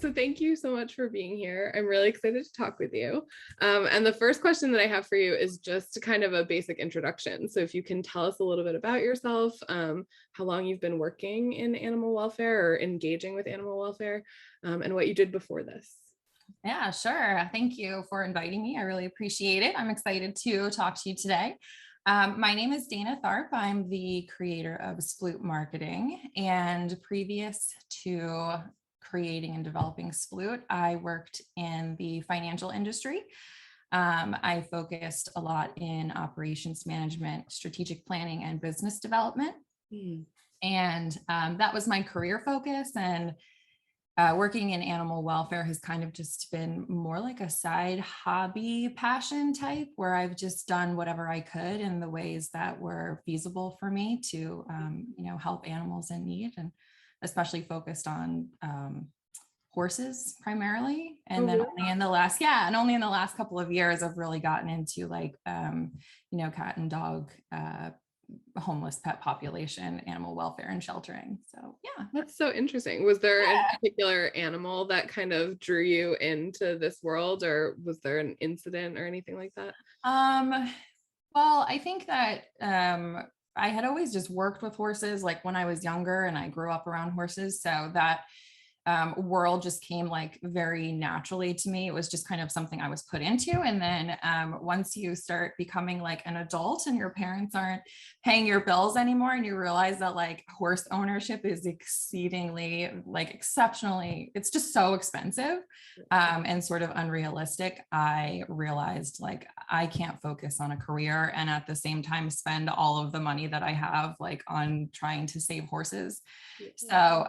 So thank you so much for being here. I'm really excited to talk with you. And the first question that I have for you is just kind of a basic introduction. So if you can tell us a little bit about yourself, how long you've been working in animal welfare or engaging with animal welfare, and what you did before this. Yeah, sure. Thank you for inviting me. I really appreciate it. I'm excited to talk to you today. My name is Dana Tharp. I'm the creator of Sploot Marketing, and previous to creating and developing Sploot, I worked in the financial industry. I focused a lot in operations management, strategic planning, and business development. And that was my career focus. And working in animal welfare has kind of just been more like a side hobby passion type, where I've just done whatever I could in the ways that were feasible for me to, help animals in need, and especially focused on horses primarily. And then only in the last couple of years, I've really gotten into like, cat and dog, homeless pet population, animal welfare and sheltering. So yeah. That's so interesting. Was there a particular animal that kind of drew you into this world, or was there an incident or anything like that? Well, I think that I had always just worked with horses like when I was younger, and I grew up around horses. So that world just came like very naturally to me. It was just kind of something I was put into. And then once you start becoming like an adult and your parents aren't paying your bills anymore, and you realize that like horse ownership is exceedingly, like exceptionally, it's just so expensive and sort of unrealistic, I realized like I can't focus on a career and at the same time spend all of the money that I have like on trying to save horses. So,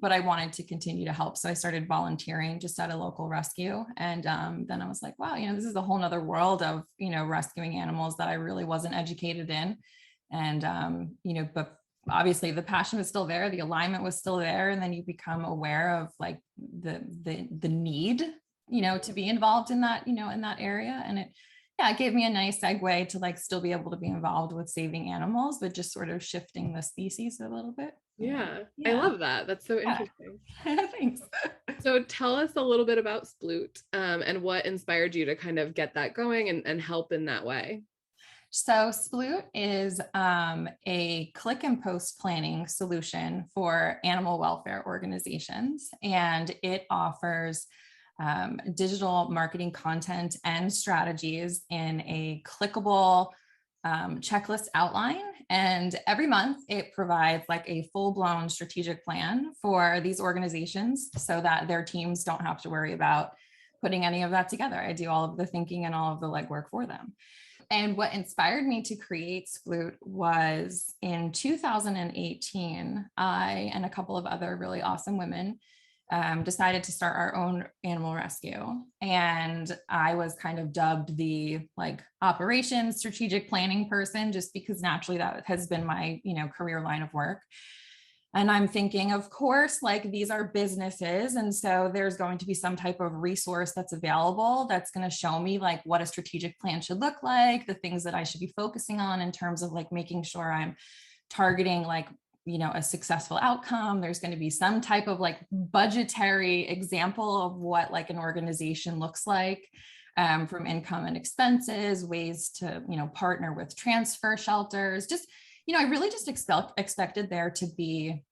but I wanted to continue to help. So I started volunteering just at a local rescue. And then I was like, wow, this is a whole nother world of, rescuing animals that I really wasn't educated in. And, but obviously the passion was still there. The alignment was still there. And then you become aware of like the need, to be involved in that, in that area. And it gave me a nice segue to like still be able to be involved with saving animals, but just sort of shifting the species a little bit. Yeah. I love that. That's so interesting. Thanks. So tell us a little bit about Sploot, and what inspired you to kind of get that going and help in that way. So Sploot is a click and post planning solution for animal welfare organizations, and it offers digital marketing content and strategies in a clickable checklist outline. And every month it provides like a full-blown strategic plan for these organizations so that their teams don't have to worry about putting any of that together. I do all of the thinking and all of the legwork for them. And what inspired me to create Sploot was in 2018, I and a couple of other really awesome women decided to start our own animal rescue. And I was kind of dubbed the like operations strategic planning person, just because naturally that has been my, career line of work. And I'm thinking, of course, like these are businesses. And so there's going to be some type of resource that's available that's going to show me like what a strategic plan should look like, the things that I should be focusing on in terms of like making sure I'm targeting like, a successful outcome. There's going to be some type of like budgetary example of what like an organization looks like, from income and expenses, ways to, partner with transfer shelters. Just, I really just expected there to be,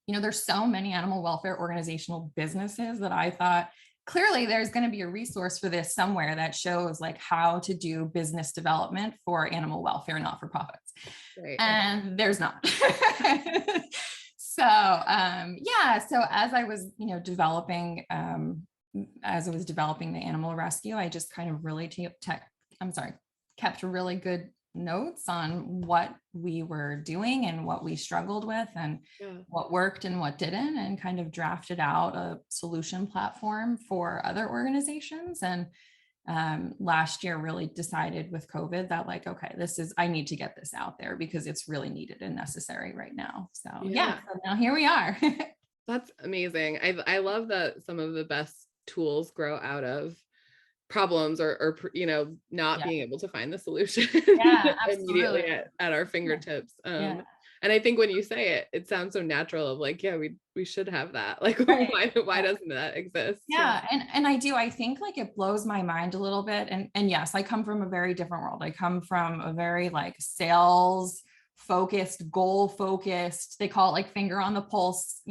there's so many animal welfare organizational businesses that I thought clearly there's going to be a resource for this somewhere that shows like how to do business development for animal welfare, not for profits. Right. And there's not. So, so as I was, developing the animal rescue, I just kind of really kept really good notes on what we were doing and what we struggled with and what worked and what didn't, and kind of drafted out a solution platform for other organizations. And last year really decided with COVID that like, okay, I need to get this out there because it's really needed and necessary right now. So so now here we are. That's amazing. I love that some of the best tools grow out of problems or not being able to find the solution immediately at our fingertips. And I think when you say it, it sounds so natural of like, yeah, we should have that. Like, Right. why doesn't that exist? Yeah. And I think like it blows my mind a little bit. And yes, I come from a very different world. I come from a very like sales focused, goal focused, they call it like finger on the pulse,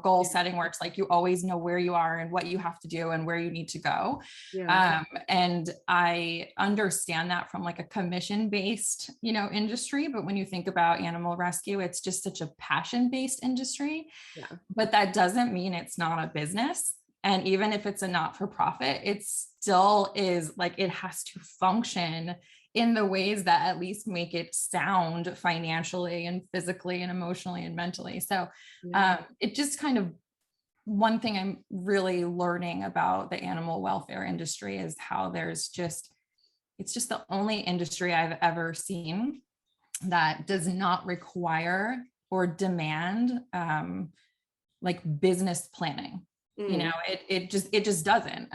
goal setting, where it's like you always know where you are and what you have to do and where you need to go. Yeah. And I understand that from like a commission based, industry. But when you think about animal rescue, it's just such a passion based industry. Yeah. But that doesn't mean it's not a business. And even if it's a not for profit, it still is like it has to function in the ways that at least make it sound financially and physically and emotionally and mentally. So it just kind of, one thing I'm really learning about the animal welfare industry is how it's just the only industry I've ever seen that does not require or demand like business planning. It just doesn't.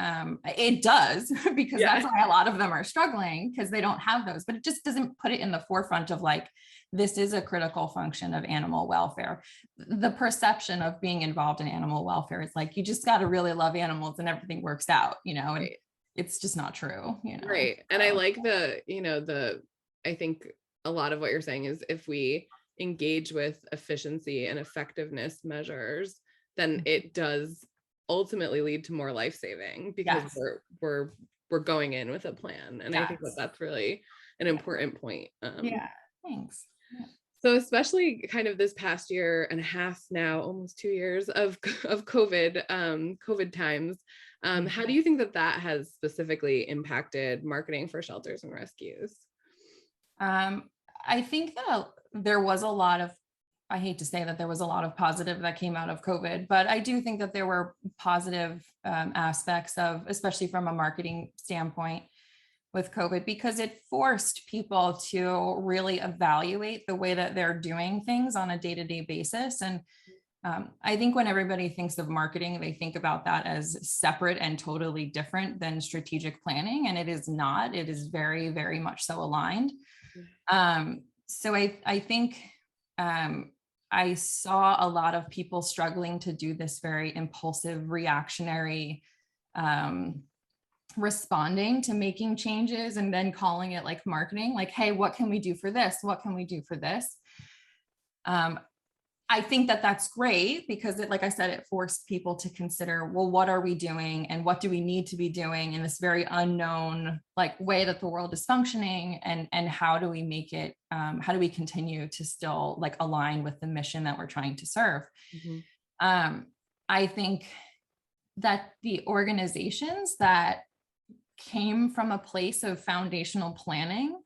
It does because that's why a lot of them are struggling, because they don't have those, but it just doesn't put it in the forefront of like, this is a critical function of animal welfare. The perception of being involved in animal welfare is like, you just got to really love animals and everything works out, and it's just not true, Right. And I like I think a lot of what you're saying is if we engage with efficiency and effectiveness measures, then it does ultimately lead to more life-saving, because we're going in with a plan. And I think that's really an important point. Thanks. So especially kind of this past year and a half now, almost 2 years of COVID times, how do you think that has specifically impacted marketing for shelters and rescues? I think that there was a lot of, I hate to say that there was a lot of positive that came out of COVID, but I do think that there were positive aspects of, especially from a marketing standpoint with COVID, because it forced people to really evaluate the way that they're doing things on a day-to-day basis. And I think when everybody thinks of marketing, they think about that as separate and totally different than strategic planning. And it is not. It is very, very much so aligned. So I think I saw a lot of people struggling to do this very impulsive, reactionary responding to making changes and then calling it like marketing, like, hey, what can we do for this? What can we do for this? I think that that's great because like I said, it forced people to consider, well, what are we doing and what do we need to be doing in this very unknown like way that the world is functioning, and how do we make it, how do we continue to still like align with the mission that we're trying to serve? I think that the organizations that came from a place of foundational planning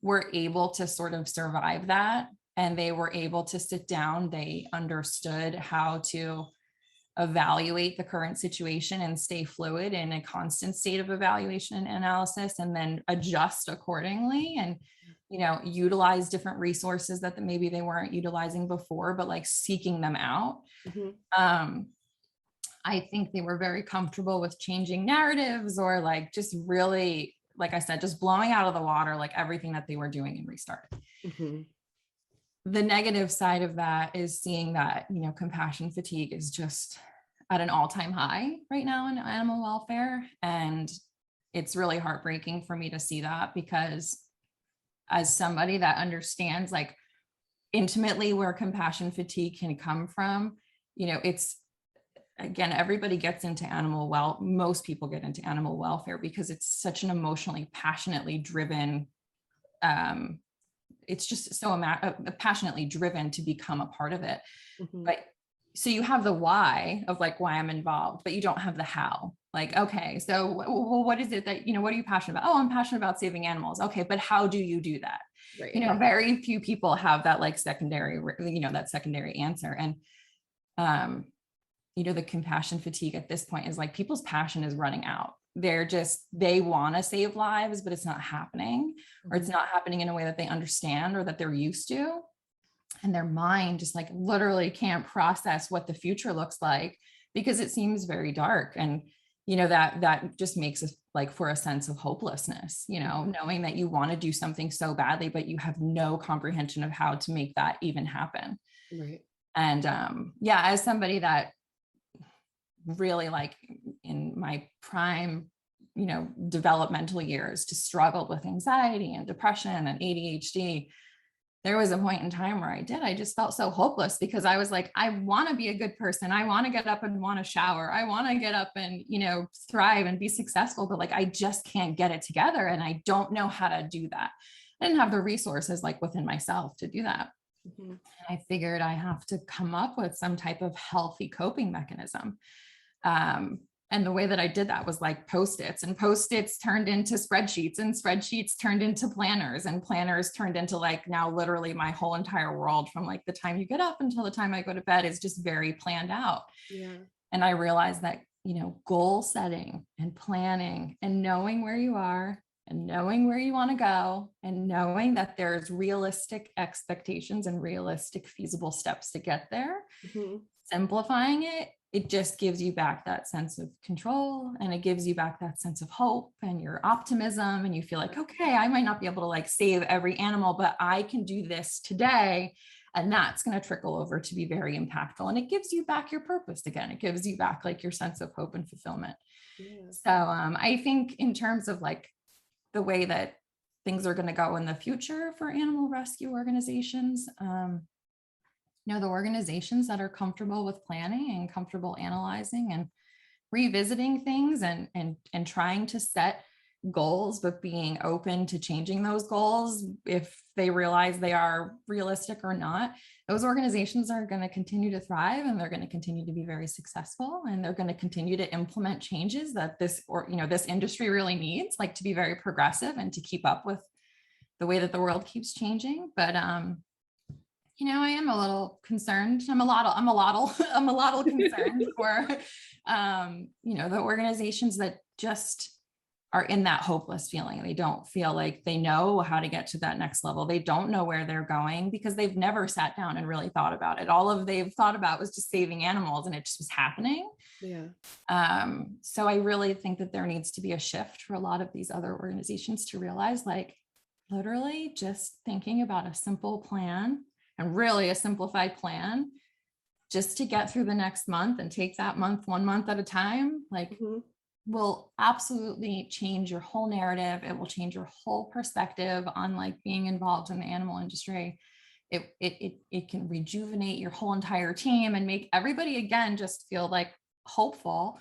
were able to sort of survive that. And they were able to sit down. They understood how to evaluate the current situation and stay fluid in a constant state of evaluation and analysis, and then adjust accordingly and, utilize different resources that maybe they weren't utilizing before, but like seeking them out. I think they were very comfortable with changing narratives or like just really, like I said, just blowing out of the water, like everything that they were doing and restart. The negative side of that is seeing that, compassion fatigue is just at an all-time high right now in animal welfare. And it's really heartbreaking for me to see that, because as somebody that understands like intimately where compassion fatigue can come from, it's, again, everybody gets into most people get into animal welfare because it's such an emotionally, passionately driven, it's just so passionately driven to become a part of it. But so you have the why of like why I'm involved, but you don't have the how. Like, okay, so well, what is it that, what are you passionate about? Oh, I'm passionate about saving animals. Okay, but how do you do that? Right. Very few people have that like secondary, that secondary answer. And, the compassion fatigue at this point is like people's passion is running out. They want to save lives, but it's not happening, or it's not happening in a way that they understand or that they're used to. And their mind just like literally can't process what the future looks like because it seems very dark. And, that just makes us like for a sense of hopelessness, knowing that you want to do something so badly, but you have no comprehension of how to make that even happen. Right. And yeah, as somebody that really like in my prime, developmental years, just struggled with anxiety and depression and ADHD, there was a point in time where I just felt so hopeless because I was like, I want to be a good person. I want to get up and want to shower. I want to get up and, thrive and be successful, but like, I just can't get it together. And I don't know how to do that. I didn't have the resources like within myself to do that. Mm-hmm. I figured I have to come up with some type of healthy coping mechanism. And the way that I did that was like Post-its, and Post-its turned into spreadsheets, and spreadsheets turned into planners, and planners turned into like now literally my whole entire world from like the time you get up until the time I go to bed is just very planned out. Yeah. And I realized that, goal setting and planning and knowing where you are and knowing where you want to go and knowing that there's realistic expectations and realistic feasible steps to get there, simplifying it just gives you back that sense of control, and it gives you back that sense of hope and your optimism. And you feel like, okay, I might not be able to like save every animal, but I can do this today. And that's going to trickle over to be very impactful. And it gives you back your purpose again. It gives you back like your sense of hope and fulfillment. Yeah. So I think in terms of like the way that things are going to go in the future for animal rescue organizations, the organizations that are comfortable with planning and comfortable analyzing and revisiting things and trying to set goals, but being open to changing those goals if they realize they are realistic or not, those organizations are going to continue to thrive, and they're going to continue to be very successful, and they're going to continue to implement changes that this industry really needs, like to be very progressive and to keep up with the way that the world keeps changing. But I am a little concerned. I'm a lot concerned for, the organizations that just are in that hopeless feeling. They don't feel like they know how to get to that next level. They don't know where they're going because they've never sat down and really thought about it. All they've thought about was just saving animals, and it just was happening. Yeah. So I really think that there needs to be a shift for a lot of these other organizations to realize, like, literally just thinking about a simple plan, and really a simplified plan, just to get through the next month and take that month, 1 month at a time, like will absolutely change your whole narrative. It will change your whole perspective on like being involved in the animal industry. It can rejuvenate your whole entire team and make everybody again just feel like hopeful.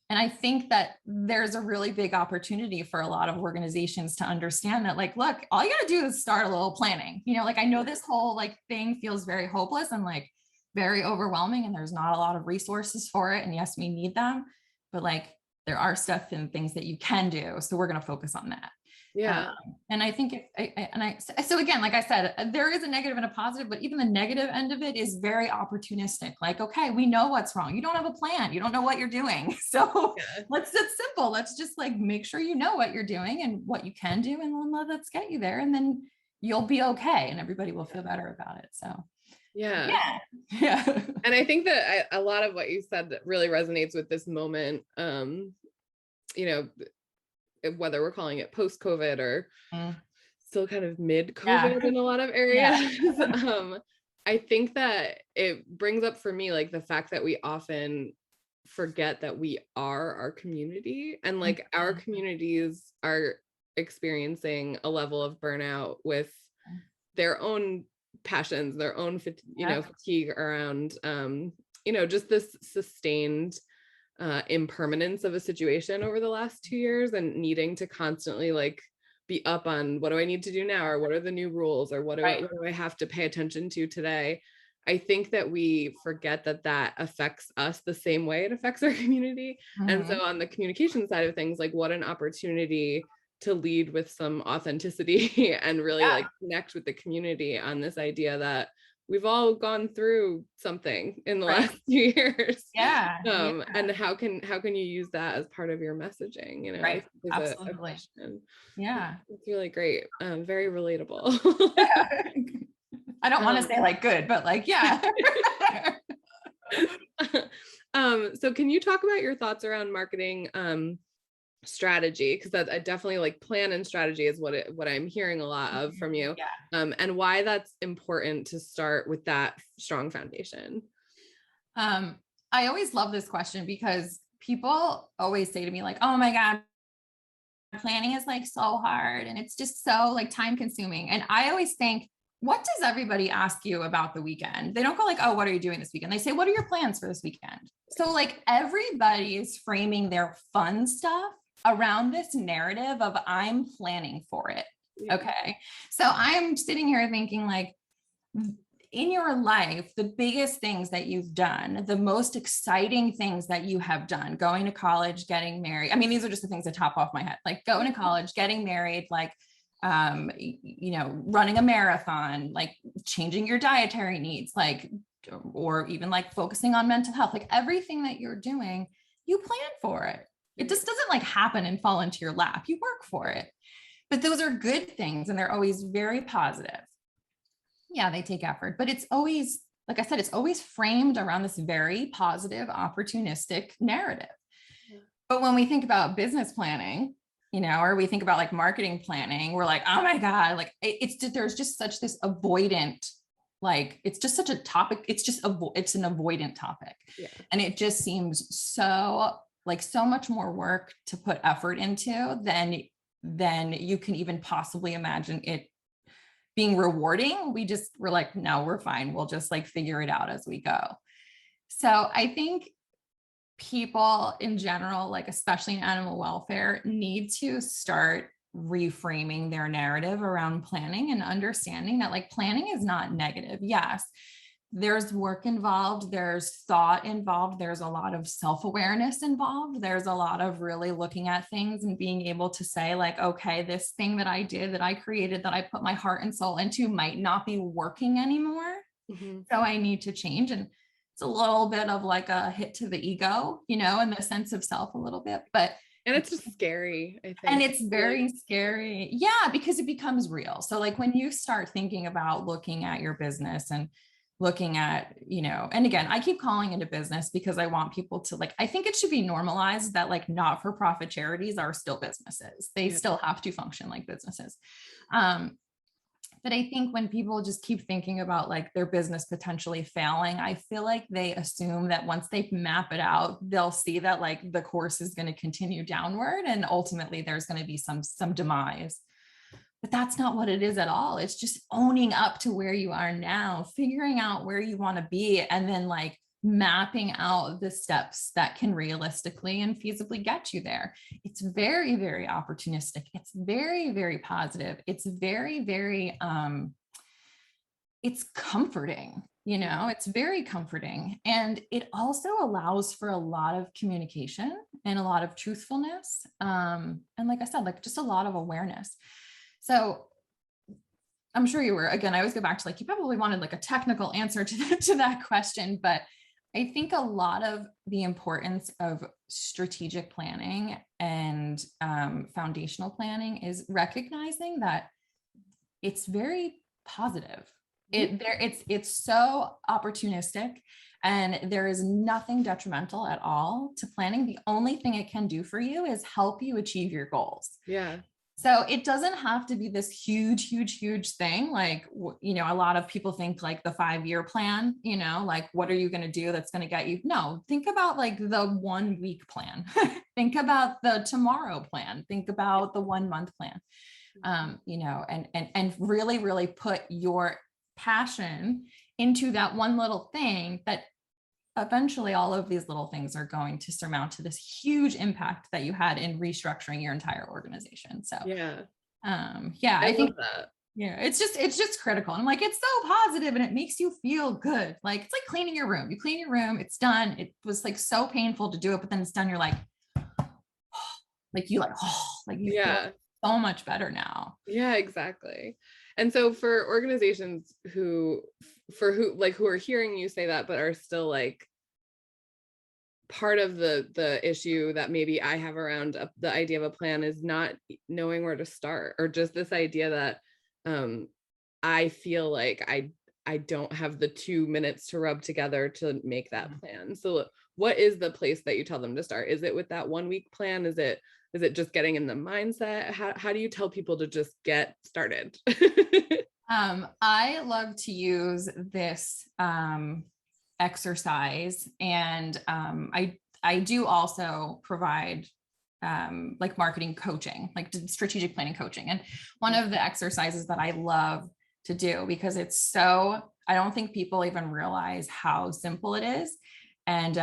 And I think that there's a really big opportunity for a lot of organizations to understand that, like, look, all you got to do is start a little planning. Like, I know this whole like thing feels very hopeless and like very overwhelming, and there's not a lot of resources for it. And yes, we need them, but like there are stuff and things that you can do. So we're going to focus on that. Yeah. And I think so again, like I said, there is a negative and a positive, but even the negative end of it is very opportunistic. Like, okay, we know what's wrong. You don't have a plan. You don't know what you're doing. So it's simple. Let's just like make sure you know what you're doing and what you can do, and then let's get you there, and then you'll be okay, and everybody will feel better about it. So yeah. And I think that a lot of what you said really resonates with this moment. Whether we're calling it post-COVID or still kind of mid-COVID in a lot of areas. I think that it brings up for me, like, the fact that we often forget that we are our community, and like our communities are experiencing a level of burnout with their own passions, their own, fatigue around, just this sustained impermanence of a situation over the last 2 years, and needing to constantly like be up on what do I need to do now, or what are the new rules, or what do I have to pay attention to today. I think that we forget that affects us the same way it affects our community. And so on the communication side of things, like, what an opportunity to lead with some authenticity and really like connect with the community on this idea that we've all gone through something in the last few years. And how can you use that as part of your messaging? Absolutely. It's really great. Very relatable. I don't want to say like good, but like, So can you talk about your thoughts around marketing strategy? Because that I definitely like plan and strategy is what I'm hearing a lot of from you. Yeah. And why that's important to start with that strong foundation. I always love this question because people always say to me like, oh my God, planning is like so hard and it's just so like time consuming. And I always think, what does everybody ask you about the weekend? They don't go like, oh, what are you doing this weekend? They say, what are your plans for this weekend? So like everybody is framing their fun stuff around this narrative of I'm planning for it. Yeah. Okay. So I'm sitting here thinking like, in your life, the biggest things that you've done, the most exciting things that you have done, going to college, getting married. I mean, these are just the things that top off my head, like going to college, getting married, like, running a marathon, like changing your dietary needs, like, or even like focusing on mental health, like everything that you're doing, you plan for it. It just doesn't like happen and fall into your lap. You work for it. But those are good things and they're always very positive. Yeah, they take effort, but it's always, like I said, it's always framed around this very positive, opportunistic narrative. But when we think about business planning, or we think about like marketing planning, we're like, oh my God, like there's just such this avoidant, like, it's just such a topic. It's just, it's an avoidant topic. Yeah. And it just seems so much more work to put effort into than you can even possibly imagine it being rewarding. We're like, no, we're fine. We'll just like figure it out as we go. So I think people in general, like especially in animal welfare, need to start reframing their narrative around planning and understanding that like planning is not negative. Yes, there's work involved, there's thought involved, there's a lot of self-awareness involved, there's a lot of really looking at things and being able to say like, okay, this thing that I did, that I created, that I put my heart and soul into might not be working anymore. Mm-hmm. So I need to change. And it's a little bit of like a hit to the ego, in the sense of self a little bit, and it's just scary, I think. And it's very scary. Yeah, because it becomes real. So like when you start thinking about looking at your business and looking at, and again, I keep calling it a business because I want people to like, I think it should be normalized that like not-for-profit charities are still businesses. They still have to function like businesses. But I think when people just keep thinking about like their business potentially failing, I feel like they assume that once they map it out, they'll see that like the course is going to continue downward and ultimately there's going to be some demise. But that's not what it is at all. It's just owning up to where you are now, figuring out where you want to be, and then like mapping out the steps that can realistically and feasibly get you there. It's very, very opportunistic. It's very, very positive. It's very, very, it's comforting, it's very comforting. And it also allows for a lot of communication and a lot of truthfulness. And like I said, like just a lot of awareness. So I'm sure you were, again, I always go back to like, you probably wanted like a technical answer to that question, but I think a lot of the importance of strategic planning and foundational planning is recognizing that it's very positive. It's so opportunistic and there is nothing detrimental at all to planning. The only thing it can do for you is help you achieve your goals. Yeah. So it doesn't have to be this huge, huge, huge thing. Like, a lot of people think like the 5-year plan, like, what are you going to do that's going to get you? No, think about like the 1 week plan. Think about the tomorrow plan. Think about the 1 month plan, and really, really put your passion into that one little thing that eventually all of these little things are going to surmount to this huge impact that you had in restructuring your entire organization. So I think that. Yeah, it's just critical. And I'm like, it's so positive and it makes you feel good. Like, it's like cleaning your room. You clean your room, it's done. It was like so painful to do it, but then it's done. You're like, you feel so much better now. Yeah, exactly. And so for organizations who are hearing you say that, but are still like part of the issue that maybe I have around the idea of a plan is not knowing where to start, or just this idea that I feel like I don't have the 2 minutes to rub together to make that plan. So what is the place that you tell them to start? Is it with that 1 week plan? Is it just getting in the mindset? How do you tell people to just get started? I love to use this exercise, and I do also provide like marketing coaching, like strategic planning coaching. And one of the exercises that I love to do, because it's so, I don't think people even realize how simple it is. And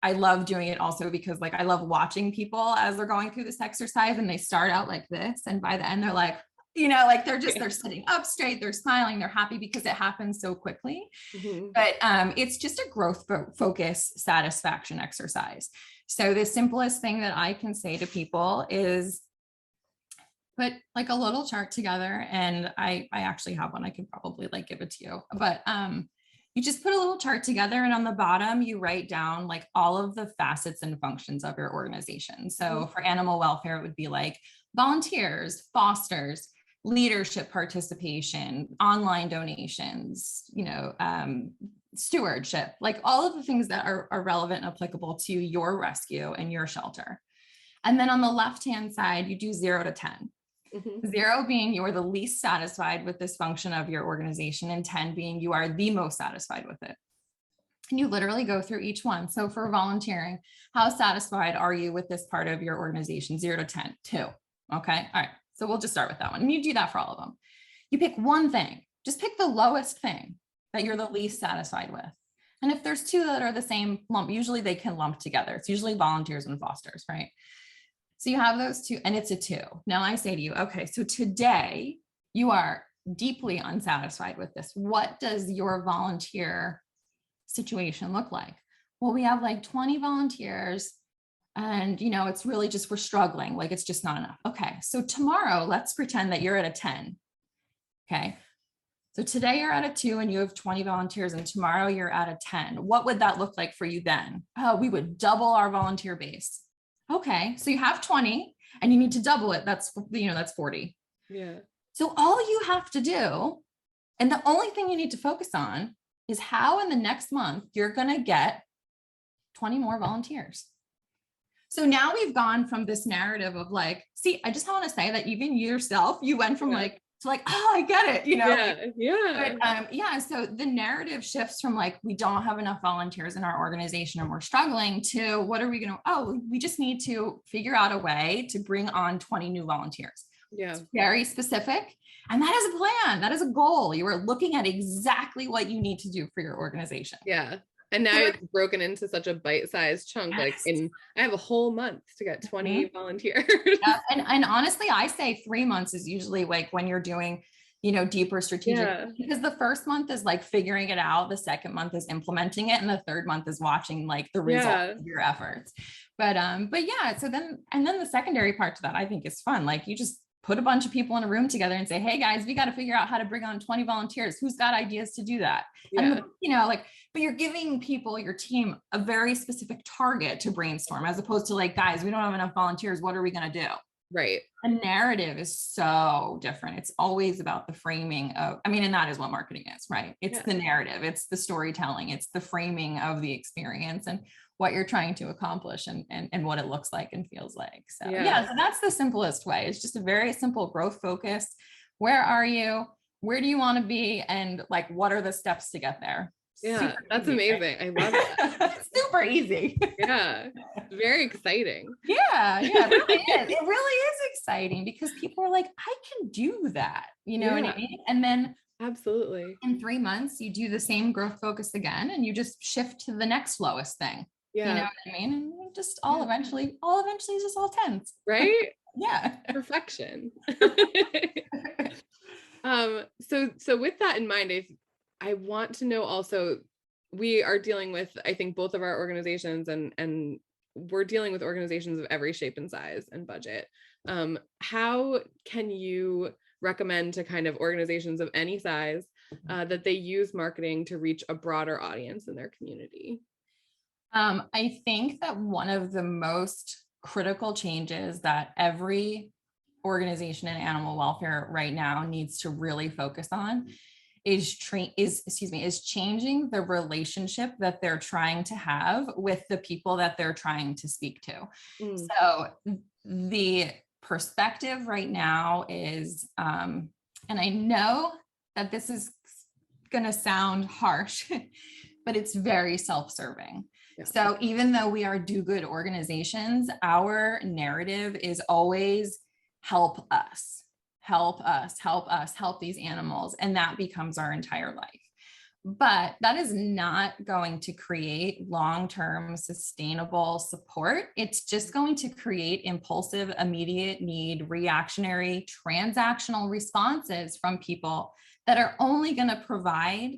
I love doing it also because like I love watching people as they're going through this exercise, and they start out like this, and by the end they're like, like they're sitting up straight, they're smiling, they're happy, because it happens so quickly. Mm-hmm. But it's just a growth focus satisfaction exercise. So the simplest thing that I can say to people is put like a little chart together, and I actually have one. I could probably like give it to you, but you just put a little chart together, and on the bottom you write down like all of the facets and functions of your organization. So for animal welfare, it would be like volunteers, fosters, leadership participation, online donations, stewardship, like all of the things that are relevant and applicable to your rescue and your shelter. And then on the left-hand side, you do 0 to 10. Mm-hmm. 0 being you are the least satisfied with this function of your organization, and 10 being you are the most satisfied with it. And you literally go through each one. So for volunteering, how satisfied are you with this part of your organization? 0 to 10, 2. Okay. All right. So we'll just start with that one. And you do that for all of them. You pick one thing, just pick the lowest thing that you're the least satisfied with. And if there's 2 that are the same lump, usually they can lump together. It's usually volunteers and fosters, right? So you have those 2, and it's a 2. Now I say to you, okay, so today you are deeply unsatisfied with this. What does your volunteer situation look like? Well, we have like 20 volunteers, and it's really just, we're struggling. Like, it's just not enough. Okay. So tomorrow, let's pretend that you're at a 10. Okay. So today you're at a 2 and you have 20 volunteers, and tomorrow you're at a 10. What would that look like for you then? Oh, we would double our volunteer base. Okay. So you have 20 and you need to double it. That's 40. Yeah. So all you have to do, and the only thing you need to focus on, is how in the next month you're going to get 20 more volunteers. So now we've gone from this narrative of like, see, I just want to say that even yourself, you went from like, to like, oh, I get it, Yeah. So the narrative shifts from like, we don't have enough volunteers in our organization and we're struggling, to what are we going to, we just need to figure out a way to bring on 20 new volunteers. Yeah. It's very specific. And that is a plan. That is a goal. You are looking at exactly what you need to do for your organization. Yeah. And now it's broken into such a bite-sized chunk. Yes. Like I have a whole month to get 20 volunteers. Yeah. And honestly, I say 3 months is usually like when you're doing, deeper strategic, because the first month is like figuring it out. The second month is implementing it. And the third month is watching like the results of your efforts. But yeah, so then the secondary part to that, I think, is fun. Like, you just put a bunch of people in a room together and say, hey guys, we got to figure out how to bring on 20 volunteers. Who's got ideas to do that? Yeah. And but you're giving people, your team, a very specific target to brainstorm, as opposed to like, guys, we don't have enough volunteers. What are we going to do? Right. The narrative is so different. It's always about the framing of, and that is what marketing is, right? It's the narrative, it's the storytelling, it's the framing of the experience and what you're trying to accomplish and what it looks like and feels like. So so that's the simplest way. It's just a very simple growth focus. Where are you? Where do you want to be? And like, what are the steps to get there? Yeah, that's amazing. Right? I love that. Super easy. Yeah, very exciting. Yeah, it really is. It really is exciting because people are like, I can do that. You know what I mean? And then absolutely, in 3 months, you do the same growth focus again, and you just shift to the next lowest thing. Yeah. You know what I mean? And just all eventually is just all 10s. Right? Yeah. Perfection. So with that in mind, I want to know also, we are dealing with, I think, both of our organizations and we're dealing with organizations of every shape and size and budget. How can you recommend to kind of organizations of any size that they use marketing to reach a broader audience in their community? I think that one of the most critical changes that every organization in animal welfare right now needs to really focus on is changing the relationship that they're trying to have with the people that they're trying to speak to. Mm. So the perspective right now is, and I know that this is going to sound harsh, but it's very self-serving. Yeah. So even though we are do-good organizations, our narrative is always help us, help us, help us, help these animals. And that becomes our entire life. But that is not going to create long-term sustainable support. It's just going to create impulsive, immediate need, reactionary, transactional responses from people that are only going to provide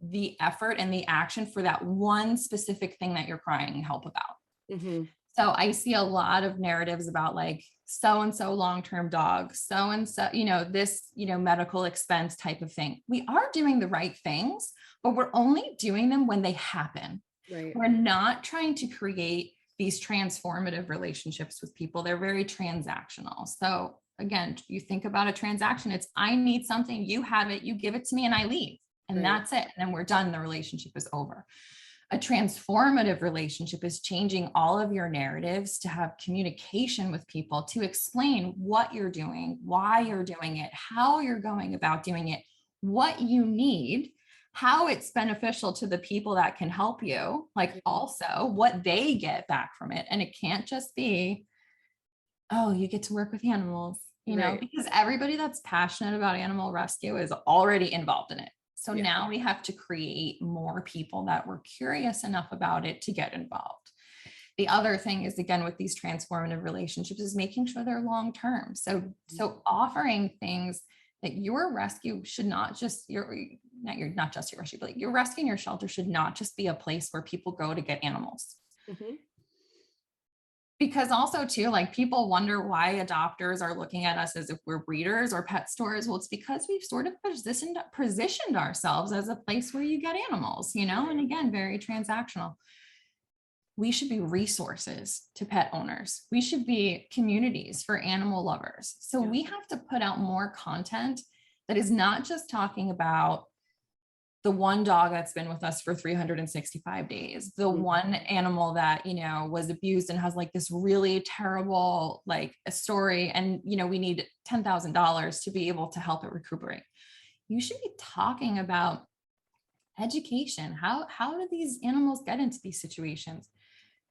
the effort and the action for that one specific thing that you're crying help about. Mm-hmm. So I see a lot of narratives about like so-and-so long-term dog, so-and-so, this, medical expense type of thing. We are doing the right things, but we're only doing them when they happen. Right. We're not trying to create these transformative relationships with people. They're very transactional. So again, you think about a transaction, it's I need something, you have it, you give it to me and I leave. And that's it. And then we're done. The relationship is over. A transformative relationship is changing all of your narratives to have communication with people, to explain what you're doing, why you're doing it, how you're going about doing it, what you need, how it's beneficial to the people that can help you, like also what they get back from it. And it can't just be, oh, you get to work with animals, because everybody that's passionate about animal rescue is already involved in it. So now we have to create more people that were curious enough about it to get involved. The other thing is, again, with these transformative relationships is making sure they're long-term. So offering things that your rescue should not just, not just your rescue, but your rescue and your shelter should not just be a place where people go to get animals. Mm-hmm. Because also too, like people wonder why adopters are looking at us as if we're breeders or pet stores. Well, it's because we've sort of positioned ourselves as a place where you get animals, and again, very transactional. We should be resources to pet owners. We should be communities for animal lovers. So we have to put out more content that is not just talking about the one dog that's been with us for 365 days, the one animal that, was abused and has like this really terrible, like a story. And, we need $10,000 to be able to help it recuperate. You should be talking about education. How do these animals get into these situations?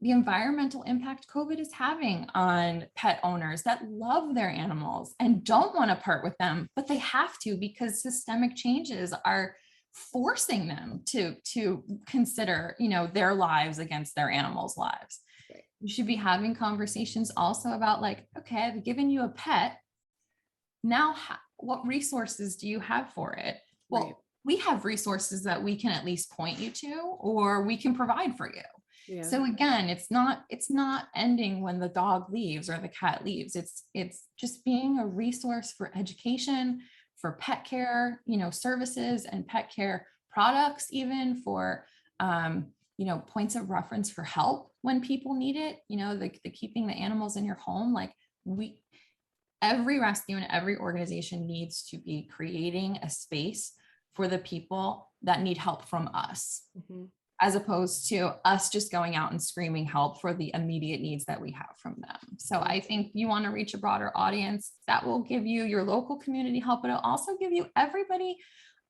The environmental impact COVID is having on pet owners that love their animals and don't want to part with them, but they have to because systemic changes are forcing them to consider, their lives against their animals' lives. Right. You should be having conversations also about like, okay, I've given you a pet. Now, what resources do you have for it? Well, we have resources that we can at least point you to, or we can provide for you. Yeah. So again, it's not ending when the dog leaves or the cat leaves. It's just being a resource for education, for pet care, services and pet care products, even for, points of reference for help when people need it, the keeping the animals in your home. Like every rescue and every organization needs to be creating a space for the people that need help from us. Mm-hmm. As opposed to us just going out and screaming help for the immediate needs that we have from them. So I think you want to reach a broader audience that will give you your local community help, but it'll also give you everybody.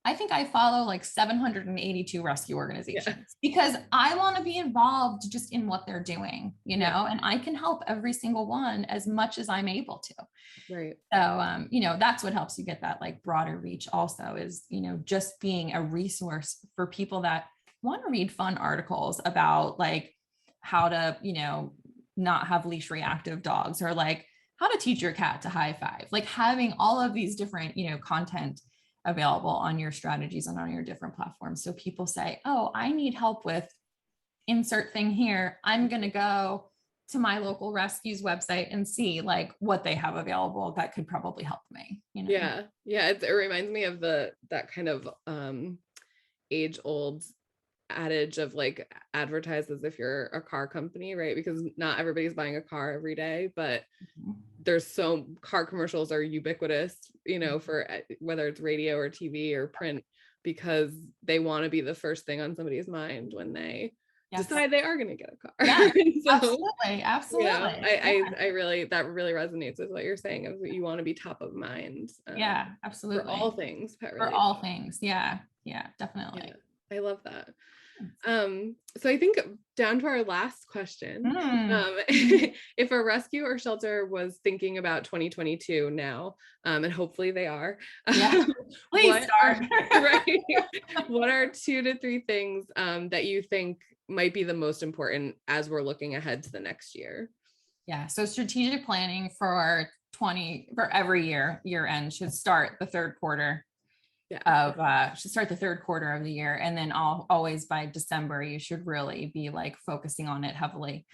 I think I follow like 782 rescue organizations because I want to be involved just in what they're doing, and I can help every single one as much as I'm able to. Right. So, that's what helps you get that like broader reach also is, just being a resource for people that want to read fun articles about like how to, not have leash reactive dogs, or like how to teach your cat to high five, like having all of these different, content available on your strategies and on your different platforms. So people say, oh, I need help with insert thing here. I'm going to go to my local rescue's website and see like what they have available that could probably help me. Yeah. It reminds me of that kind of age old adage of like advertise as if you're a car company, right? Because not everybody's buying a car every day, but there's so car commercials are ubiquitous, you know, for whether it's radio or TV or print, because they want to be the first thing on somebody's mind when they decide they are going to get a car. Yeah, so, absolutely. Absolutely. You know, I really, that really resonates with what you're saying, of you want to be top of mind. Yeah, absolutely. For all things pet related. For all things. Yeah. Yeah, definitely. Yeah, I love that. So I think down to our last question, if a rescue or shelter was thinking about 2022 now, and hopefully they are, please start. What are 2 to 3 things that you think might be the most important as we're looking ahead to the next year? Yeah, so strategic planning for every year end should start the third quarter of the year. And then always by December, you should really be like focusing on it heavily.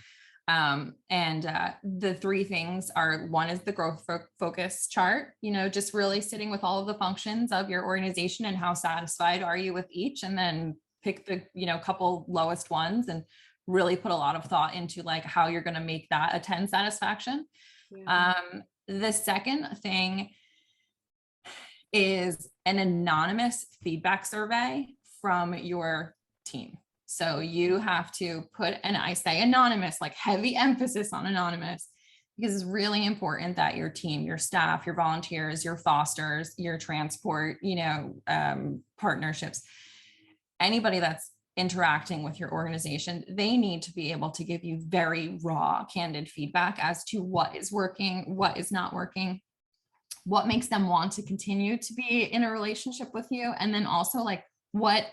The 3 things are, one is the growth focus chart, you know, just really sitting with all of the functions of your organization and how satisfied are you with each, and then pick the, you know, couple lowest ones and really put a lot of thought into like how you're going to make that a 10 satisfaction. The second thing is an anonymous feedback survey from your team. So you have to put, and I say anonymous, like heavy emphasis on anonymous, because it's really important that your team, your staff, your volunteers, your fosters, your transport, you know, partnerships, anybody that's interacting with your organization, they need to be able to give you very raw, candid feedback as to what is working, what is not working, what makes them want to continue to be in a relationship with you, and then also like what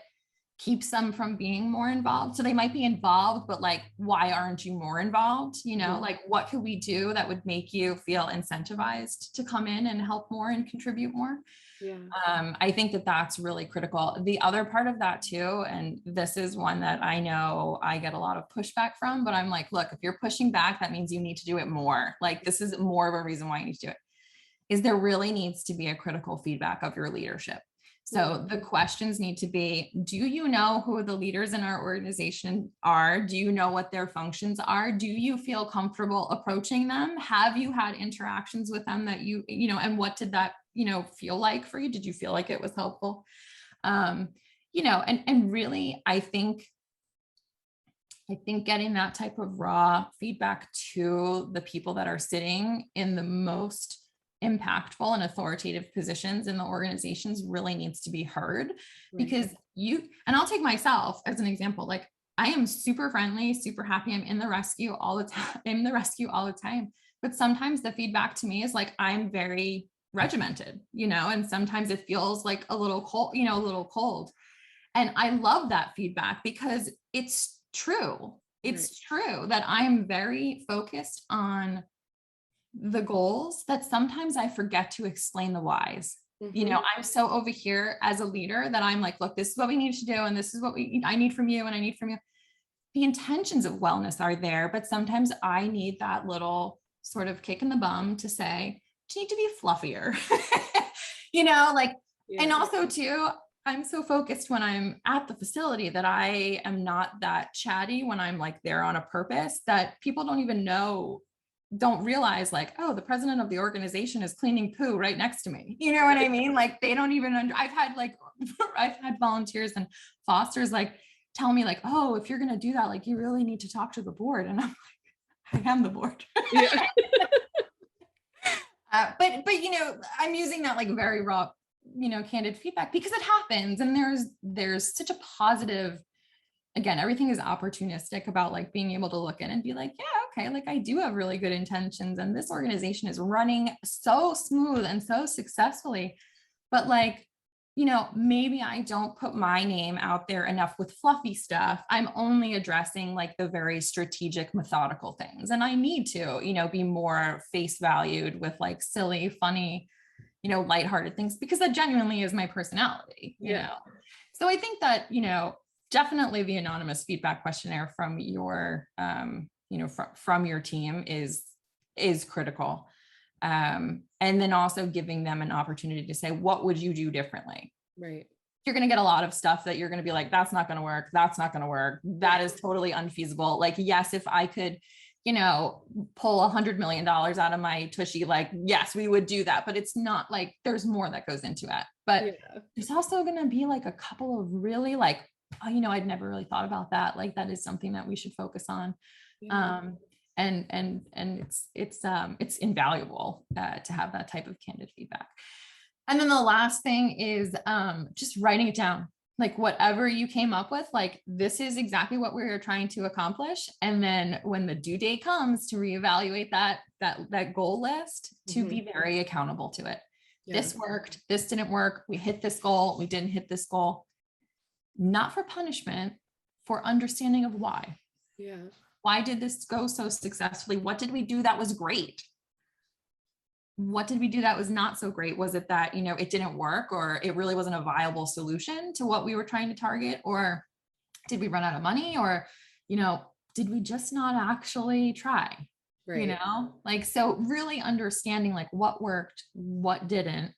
keeps them from being more involved. So they might be involved, but like, why aren't you more involved? You know, like what could we do that would make you feel incentivized to come in and help more and contribute more? I think that that's really critical. The other part of that too, and this is one that I know I get a lot of pushback from, but I'm like, look, if you're pushing back, that means you need to do it more. Like, this is more of a reason why you need to do it, is there really needs to be a critical feedback of your leadership. So the questions need to be, do you know who the leaders in our organization are? Do you know what their functions are? Do you feel comfortable approaching them? Have you had interactions with them that you know, and what did that, you know, feel like for you? Did you feel like it was helpful? You know, and really, I think getting that type of raw feedback to the people that are sitting in the most impactful and authoritative positions in the organizations really needs to be heard, because and I'll take myself as an example. Like, I am super friendly, super happy. I'm in the rescue all the time. But sometimes the feedback to me is like, I'm very regimented, you know, and sometimes it feels like a little cold, And I love that feedback because it's true. It's true that I am very focused on the goals that sometimes I forget to explain the whys. You know, I'm so over here as a leader that I'm like, look, this is what we need to do. And this is what I need from you. And I need from you. The intentions of wellness are there, but sometimes I need that little sort of kick in the bum to say, you need to be fluffier, you know, like, and also too, I'm so focused when I'm at the facility that I am not that chatty when I'm like there on a purpose, that people don't realize like, oh, the president of the organization is cleaning poo right next to me. You know what I mean? Like, they don't even, I've had volunteers and fosters like tell me like, oh, if you're going to do that, like, you really need to talk to the board. And I'm like, I am the board. But, you know, I'm using that like very raw, you know, candid feedback because it happens. And there's such a positive, again, everything is opportunistic about like being able to look in and be like, yeah, okay, like I do have really good intentions and this organization is running so smooth and so successfully, but like, you know, maybe I don't put my name out there enough with fluffy stuff. I'm only addressing like the very strategic, methodical things. And I need to, you know, be more face valued with like silly, funny, you know, lighthearted things, because that genuinely is my personality, you know? So I think that, you know, definitely the anonymous feedback questionnaire from your, you know, from your team is critical. And then also giving them an opportunity to say, what would you do differently? Right. You're going to get a lot of stuff that you're going to be like, that's not going to work. That's not going to work. That is totally unfeasible. Like, yes, if I could you know, pull $100 million out of my tushy, like, yes, we would do that. But it's not like there's more that goes into it. But Yeah. there's also going to be like a couple of really like, oh, you know, I'd never really thought about that. Like that is something that we should focus on. Yeah. And it's invaluable to have that type of candid feedback. And then the last thing is just writing it down. Like whatever you came up with, like this is exactly what we were trying to accomplish. And then when the due date comes to reevaluate that goal list, to be very accountable to it. Yeah. This worked, this didn't work, we hit this goal, we didn't hit this goal. Not for punishment, for understanding of why. Yeah. Why did this go so successfully? What did we do that was great? What did we do that was not so great? Was it that, you know, it didn't work, or it really wasn't a viable solution to what we were trying to target? Or did we run out of money? Or, you know, did we just not actually try? Right. You know, like, so really understanding like what worked, what didn't,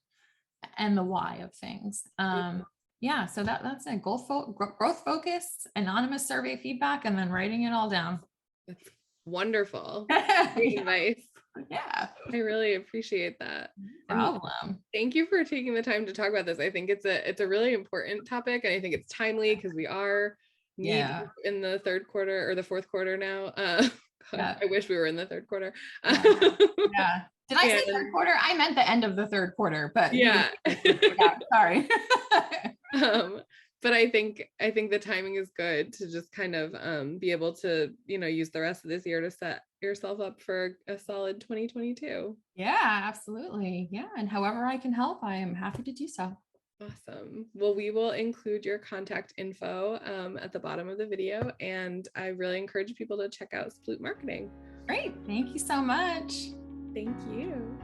and the why of things. Yeah, so that's a growth focus, anonymous survey feedback, and then writing it all down. That's wonderful. Yeah. Nice. Yeah. I really appreciate that. Problem. And thank you for taking the time to talk about this. I think it's a really important topic, and I think it's timely because we are in the third quarter or the fourth quarter now. I wish we were in the third quarter. Yeah. Did I say third quarter? I meant the end of the third quarter, but yeah. Sorry. But I think the timing is good to just kind of be able to, you know, use the rest of this year to set yourself up for a solid 2022. Yeah, absolutely. Yeah. And however I can help, I am happy to do so. Awesome. Well, we will include your contact info at the bottom of the video, and I really encourage people to check out Sploot Marketing. Great. Thank you so much. Thank you.